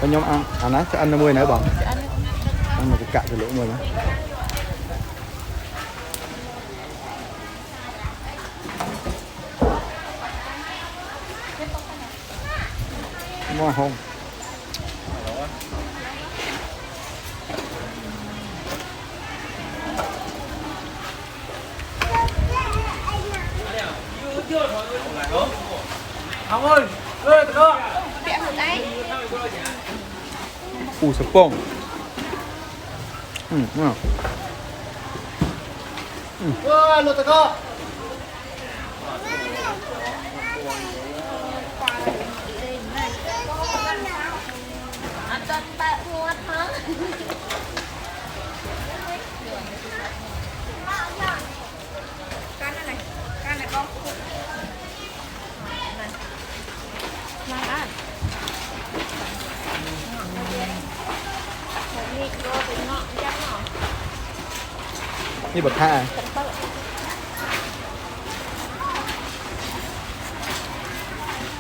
nhóm ăn á sẽ ăn 50 nữa bọn ăn một cạn từ lỗ người mà ngon không Không ơi, ơi tụi nó. sập bông ngon Lột tụi nó. như bậc hai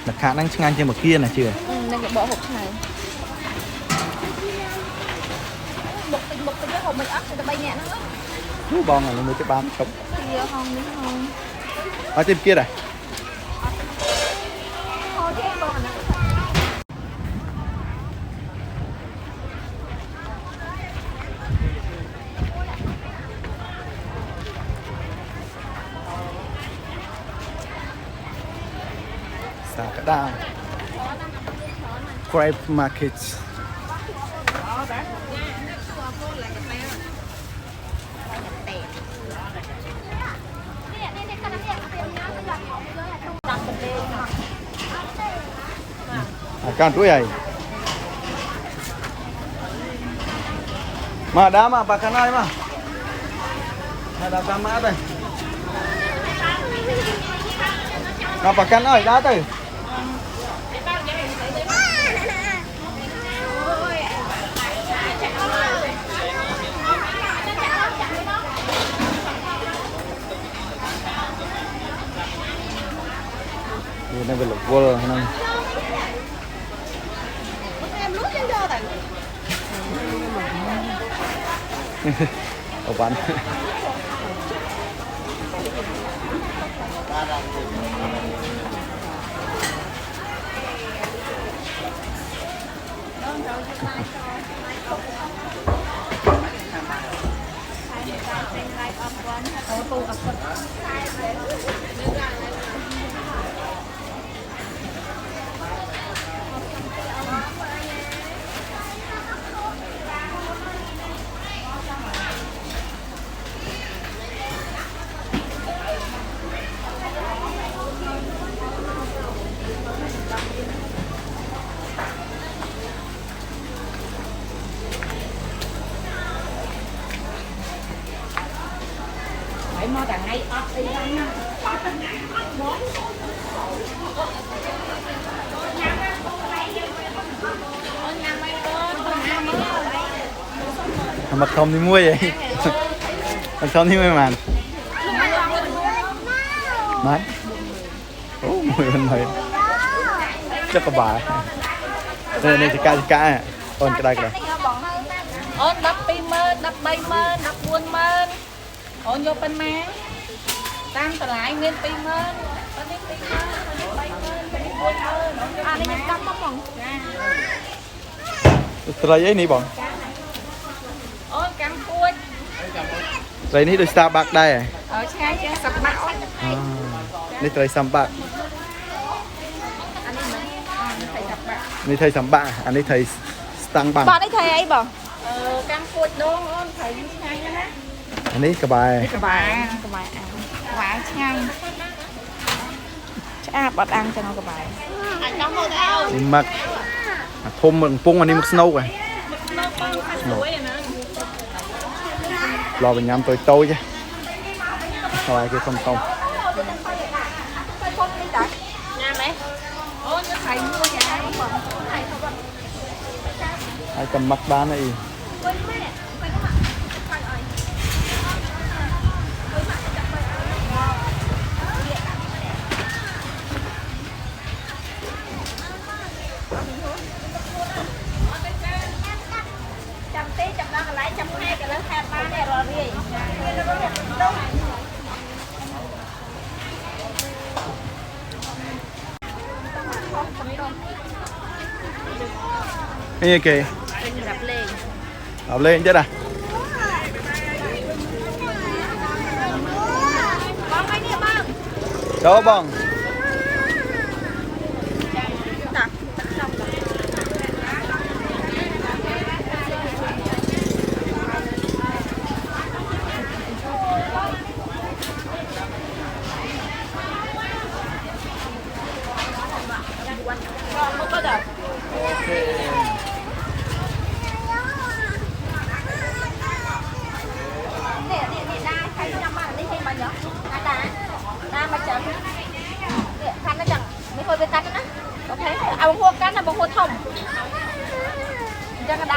bậc hai đang ngang trên bậc kia này chưa nên cái bộ hộp này một cái hộp mình ấp thì nó bay nhẹ nó bon là nó mới cái bán không kia không đúng không ở trên kia này thôi chứ em còn xả cả đào Grape Market can túi này mà đá mà bà khăn ai mà đá cam mã đây nào bà khăn ơi đá từ đây về lục vô này ở bán mò đằng ngay ấp đi anh mặt không đi mua vậy mặt không đi mua màn mát mùi bên này chắc có bà đây thì cá ôn cái đây ôn đập pi mơn đập bay mơn đập buôn mơn ôn vô bên má tăng trở lại nguyên pi mơn ôn đi pi mơn ôn đi bay mơn ôn đi buôn mơn à đây nhân cắm không bằng rồi ấy nè bọn ôn cắm cuốn rồi ní đôi Starbucks đây ở trái chứ sập bão ní trời sắm bạc ní thầy sắm bạc anh ấy thầy tăng bằng bọn ấy thầy ấy bảo cắm cuốn đô ôn thầy ngay nhá anh ấy cả bài chăng chắc bật ăn cho nó cái bài anh đóng một ao mặc thôm mừng pung anh đi mặc snow rồi lo bình nhắm tôi chứ thôi cái không nha mẹ ôi nó thầy mua nhà ai cầm mặc đá này cái lái chấm hai cái lớn thèm ba này rồi đi cái gì kì đập lên chết à đâu bôngไม่เคยไปตัดนะโอเคเอาบางพวกกันนะบางพวกท่อมจะกระดา